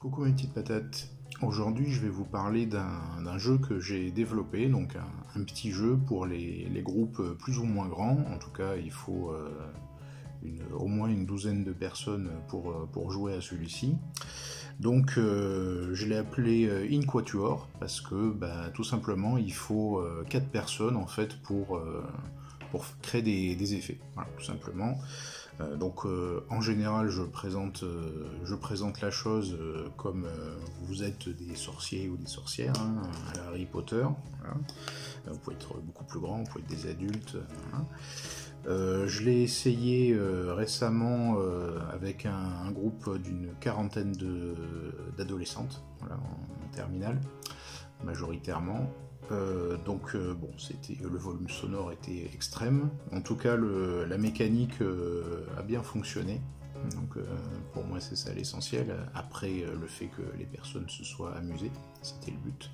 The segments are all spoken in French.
Coucou mes petites patates, aujourd'hui je vais vous parler d'un jeu que j'ai développé, donc un petit jeu pour les groupes plus ou moins grands, en tout cas il faut au moins une douzaine de personnes pour jouer à celui-ci. Donc je l'ai appelé In parce que tout simplement il faut 4 personnes en fait pour créer des effets, voilà, tout simplement. En général je présente la chose comme vous êtes des sorciers ou des sorcières, hein, à la Harry Potter, voilà. Vous pouvez être beaucoup plus grand, vous pouvez être des adultes, voilà. Je l'ai essayé récemment avec un groupe d'une quarantaine d'adolescentes, voilà, en terminale, majoritairement. Le volume sonore était extrême. En tout cas, la mécanique a bien fonctionné. Donc pour moi c'est ça l'essentiel. Après le fait que les personnes se soient amusées, c'était le but.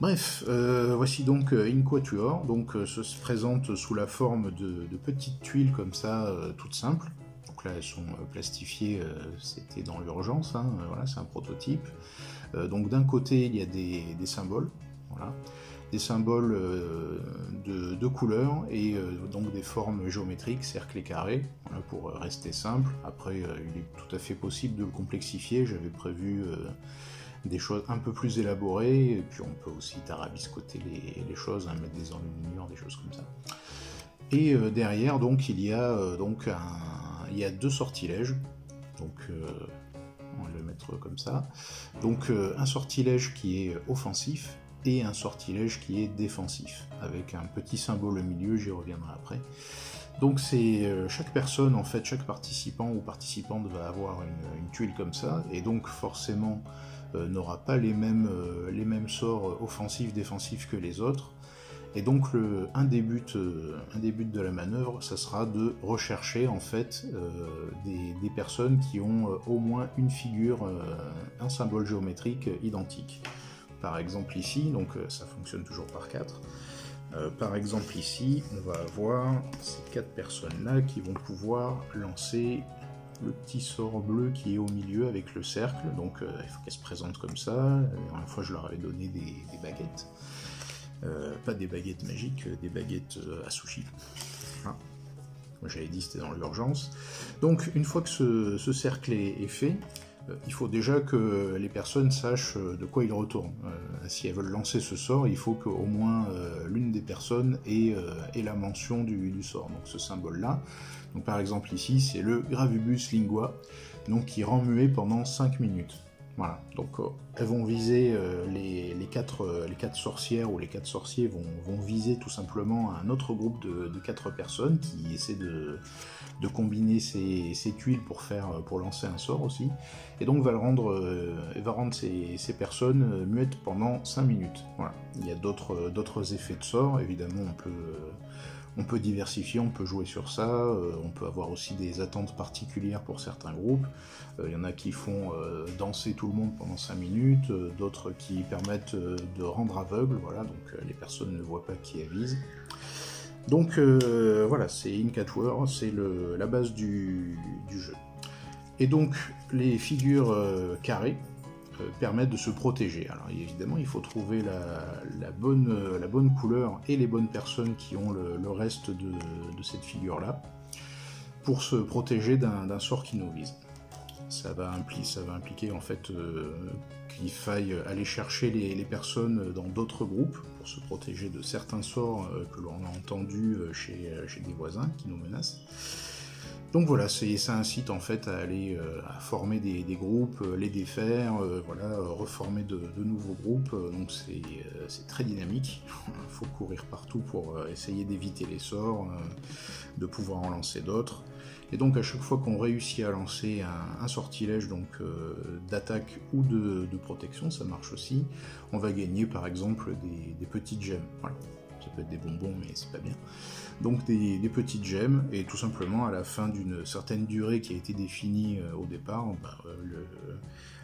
Bref, voici donc In Quatuor. Donc se présente sous la forme de petites tuiles comme ça, toutes simples. Donc là elles sont plastifiées, c'était dans l'urgence, hein, voilà, c'est un prototype. Donc d'un côté il y a des symboles. Voilà. Des symboles de couleurs et donc des formes géométriques, cercles et carrés, voilà, pour rester simple. Après, il est tout à fait possible de le complexifier. J'avais prévu des choses un peu plus élaborées, et puis on peut aussi tarabiscoter les choses, hein, mettre des enluminures, des choses comme ça. Et derrière, donc, il y a deux sortilèges. Donc, on va le mettre comme ça. Donc, un sortilège qui est offensif, et un sortilège qui est défensif, avec un petit symbole au milieu, j'y reviendrai après. Donc c'est chaque personne, en fait, chaque participant ou participante va avoir une tuile comme ça, et donc forcément n'aura pas les mêmes sorts offensifs, défensifs que les autres. Et donc un des buts de la manœuvre, ça sera de rechercher en fait des personnes qui ont au moins une figure, un symbole géométrique identique. Par exemple ici, donc ça fonctionne toujours par 4. Par exemple ici, on va avoir ces 4 personnes-là qui vont pouvoir lancer le petit sort bleu qui est au milieu avec le cercle. Donc il faut qu'elles se présentent comme ça. La dernière fois, je leur avais donné des baguettes. Pas des baguettes magiques, des baguettes à sushi. Voilà. Moi j'avais dit c'était dans l'urgence. Donc une fois que ce cercle est fait, il faut déjà que les personnes sachent de quoi ils retournent. Si elles veulent lancer ce sort, il faut qu'au moins l'une des personnes ait la mention du sort, donc ce symbole-là. Donc par exemple ici, c'est le Gravibus Lingua, donc qui rend muet pendant 5 minutes. Voilà, donc elles vont viser les quatre sorcières ou les 4 sorciers vont viser tout simplement un autre groupe de 4 personnes qui essaient de combiner ces tuiles pour lancer un sort aussi, et donc va rendre ces personnes muettes pendant 5 minutes. Voilà. Il y a d'autres effets de sort, évidemment on peut diversifier, on peut jouer sur ça, on peut avoir aussi des attentes particulières pour certains groupes. Il y en a qui font danser tout le monde pendant 5 minutes, d'autres qui permettent de rendre aveugle, voilà, donc les personnes ne voient pas qui elles visent. Donc voilà, c'est In Quatuor, c'est la base du jeu. Et donc les figures carrées permettent de se protéger. Alors évidemment, il faut trouver la bonne couleur et les bonnes personnes qui ont le reste de cette figure-là pour se protéger d'un sort qui nous vise. Ça va impliquer en fait qu'il faille aller chercher les personnes dans d'autres groupes pour se protéger de certains sorts que l'on a entendus chez des voisins qui nous menacent. Donc voilà, ça incite en fait à aller à former des groupes, les défaire, voilà, reformer de nouveaux groupes, donc c'est très dynamique. Il faut courir partout pour essayer d'éviter les sorts, de pouvoir en lancer d'autres. Et donc à chaque fois qu'on réussit à lancer un sortilège d'attaque ou de protection, ça marche aussi, on va gagner par exemple des petites gemmes. Voilà. Ça peut être des bonbons, mais c'est pas bien. Donc des petites gemmes, et tout simplement à la fin d'une certaine durée qui a été définie au départ,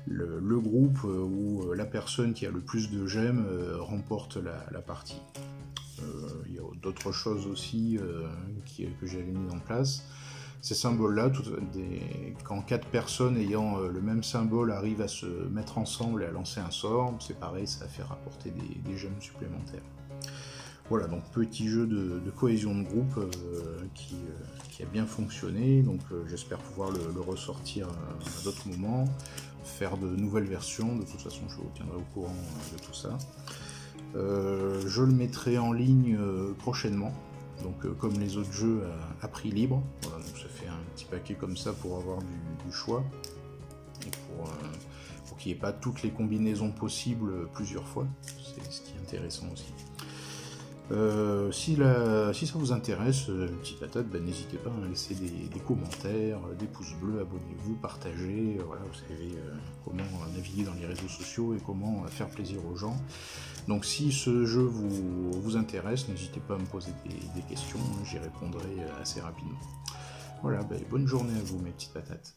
le groupe ou la personne qui a le plus de gemmes remporte la partie. Il y a d'autres choses aussi que j'avais mis en place. Ces symboles-là, quand 4 personnes ayant le même symbole arrivent à se mettre ensemble et à lancer un sort, c'est pareil, ça fait rapporter des gemmes supplémentaires. Voilà, donc petit jeu de cohésion de groupe qui a bien fonctionné, donc j'espère pouvoir le ressortir à d'autres moments, faire de nouvelles versions, de toute façon je vous tiendrai au courant de tout ça. Je le mettrai en ligne prochainement, donc comme les autres jeux à prix libre, voilà, donc ça fait un petit paquet comme ça pour avoir du choix, et pour qu'il n'y ait pas toutes les combinaisons possibles plusieurs fois, c'est ce qui est intéressant aussi. Si ça vous intéresse, Petite Patate, n'hésitez pas à laisser des commentaires, des pouces bleus, abonnez-vous, partagez, voilà, vous savez comment naviguer dans les réseaux sociaux et comment faire plaisir aux gens. Donc si ce jeu vous intéresse, n'hésitez pas à me poser des questions, j'y répondrai assez rapidement. Voilà, bonne journée à vous mes petites patates.